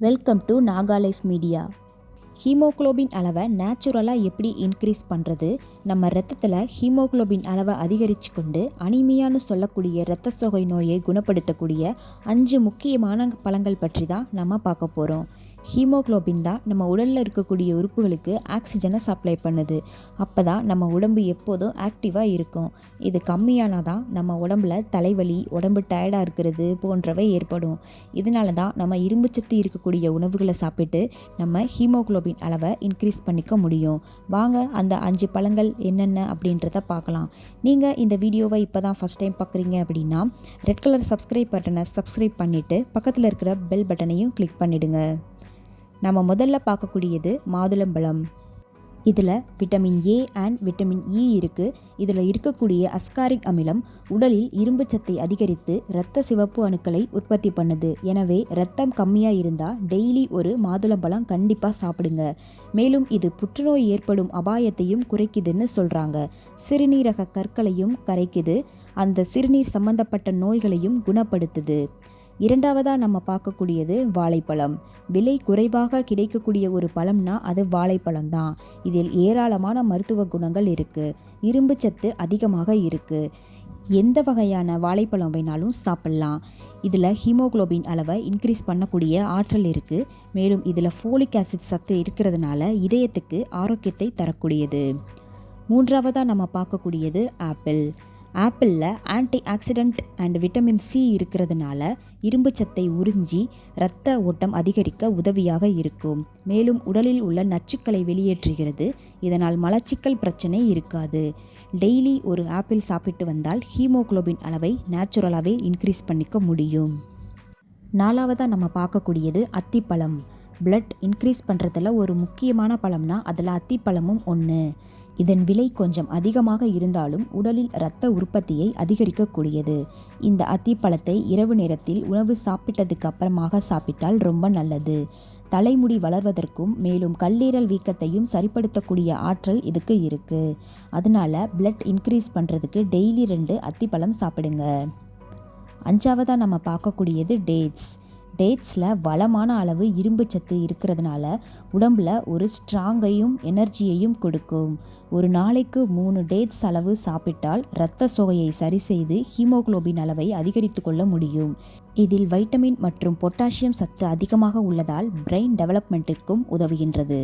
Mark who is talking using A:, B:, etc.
A: Welcome to Naga life media. Haemoglobin அளவை நேச்சுரலாக எப்படி இன்க்ரீஸ் பண்ணுறது, நம்ம ரத்தத்தில் ஹீமோகுளோபின் அளவை அதிகரித்து கொண்டு அனிமியான்னு சொல்லக்கூடிய இரத்த சோகை நோயை குணப்படுத்தக்கூடிய 5 முக்கியமான பழங்கள் பற்றி தான் நம்ம பார்க்க போகிறோம். ஹீமோகுளோபின் தான் நம்ம உடலில் இருக்கக்கூடிய உறுப்புகளுக்கு ஆக்சிஜனை சப்ளை பண்ணுது. அப்போ தான் நம்ம உடம்பு எப்போதும் ஆக்டிவாக இருக்கும். இது கம்மியானால் தான் நம்ம உடம்புல தலைவலி, உடம்பு டயர்டாக இருக்கிறது போன்றவை ஏற்படும். இதனால தான் நம்ம இரும்புச்சத்து இருக்கக்கூடிய உணவுகளை சாப்பிட்டு நம்ம ஹீமோகுளோபின் அளவை இன்க்ரீஸ் பண்ணிக்க முடியும். வாங்க அந்த 5 பழங்கள் என்னென்ன அப்படின்றத பார்க்கலாம். நீங்கள் இந்த வீடியோவை இப்போ தான் ஃபஸ்ட் டைம் பார்க்குறீங்க அப்படின்னா ரெட் கலர் சப்ஸ்கிரைப் பட்டனை சப்ஸ்கிரைப் பண்ணிவிட்டு பக்கத்தில் இருக்கிற பெல் பட்டனையும் கிளிக் பண்ணிவிடுங்க. நம்ம முதல்ல பார்க்கக்கூடியது மாதுளம்பழம். இதில் vitamin A and vitamin E இருக்குது. இதில் இருக்கக்கூடிய அஸ்காரிக் அமிலம் உடலில் இரும்பு சத்தை அதிகரித்து இரத்த சிவப்பு அணுக்களை உற்பத்தி பண்ணுது. எனவே இரத்தம் கம்மியாக இருந்தால் டெய்லி ஒரு மாதுளம்பழம் கண்டிப்பாக சாப்பிடுங்க. மேலும் இது புற்றுநோய் ஏற்படும் அபாயத்தையும் குறைக்குதுன்னு சொல்கிறாங்க. சிறுநீரக கற்களையும் கரைக்குது. அந்த சிறுநீர் சம்பந்தப்பட்ட நோய்களையும் குணப்படுத்துது. இரண்டாவதாக நம்ம பார்க்கக்கூடியது வாழைப்பழம். விலை குறைவாக கிடைக்கக்கூடிய ஒரு பழம்னா அது வாழைப்பழம் தான். இதில் ஏராளமான மருத்துவ குணங்கள் இருக்குது. இரும்பு சத்து அதிகமாக இருக்குது. எந்த வகையான வாழைப்பழம் வேணாலும் சாப்பிட்லாம். இதில் ஹீமோகுளோபின் அளவை இன்க்ரீஸ் பண்ணக்கூடிய ஆற்றல் இருக்குது. மேலும் இதில் ஃபோலிக் ஆசிட் சத்து இருக்கிறதுனால இதயத்துக்கு ஆரோக்கியத்தை தரக்கூடியது. மூன்றாவதாக நம்ம பார்க்கக்கூடியது ஆப்பிள். ஆப்பிளில் anti accident and vitamin C இருக்கிறதுனால இரும்பு சத்தை உறிஞ்சி இரத்த ஓட்டம் அதிகரிக்க உதவியாக இருக்கும். மேலும் உடலில் உள்ள நச்சுக்களை வெளியேற்றுகிறது. இதனால் மலச்சிக்கல் பிரச்சனை இருக்காது. டெய்லி ஒரு ஆப்பிள் சாப்பிட்டு வந்தால் ஹீமோகுளோபின் அளவை நேச்சுரலாகவே இன்க்ரீஸ் பண்ணிக்க முடியும். நாலாவதாக நம்ம பார்க்கக்கூடியது அத்திப்பழம். பிளட் இன்க்ரீஸ் பண்ணுறதுல ஒரு முக்கியமான பழம்னா அதில் அத்திப்பழமும் ஒன்று. இதன் விலை கொஞ்சம் அதிகமாக இருந்தாலும் உடலில் இரத்த உற்பத்தியை அதிகரிக்கக்கூடியது. இந்த அத்திப்பழத்தை இரவு நேரத்தில் உணவு சாப்பிட்டதுக்கு அப்புறமாக சாப்பிட்டால் ரொம்ப நல்லது. தலைமுடி வளர்வதற்கும் மேலும் கல்லீரல் வீக்கத்தையும் சரிப்படுத்தக்கூடிய ஆற்றல் இதுக்கு இருக்குது. அதனால பிளட் இன்க்ரீஸ் பண்ணுறதுக்கு டெய்லி 2 அத்திப்பழம் சாப்பிடுங்க. அஞ்சாவதாக நம்ம பார்க்கக்கூடியது டேட்ஸ். டேட்ஸில் வளமான அளவு இரும்பு சத்து இருக்கிறதுனால உடம்பில் ஒரு ஸ்ட்ராங்கையும் எனர்ஜியையும் கொடுக்கும். ஒரு நாளைக்கு 3 டேட்ஸ் அளவு சாப்பிட்டால் இரத்த சோகையை சரி செய்து ஹீமோகுளோபின் அளவை அதிகரித்து கொள்ள முடியும். இதில் வைட்டமின் மற்றும் பொட்டாசியம் சத்து அதிகமாக உள்ளதால் பிரெயின் டெவலப்மெண்ட்டிற்கும் உதவுகின்றது.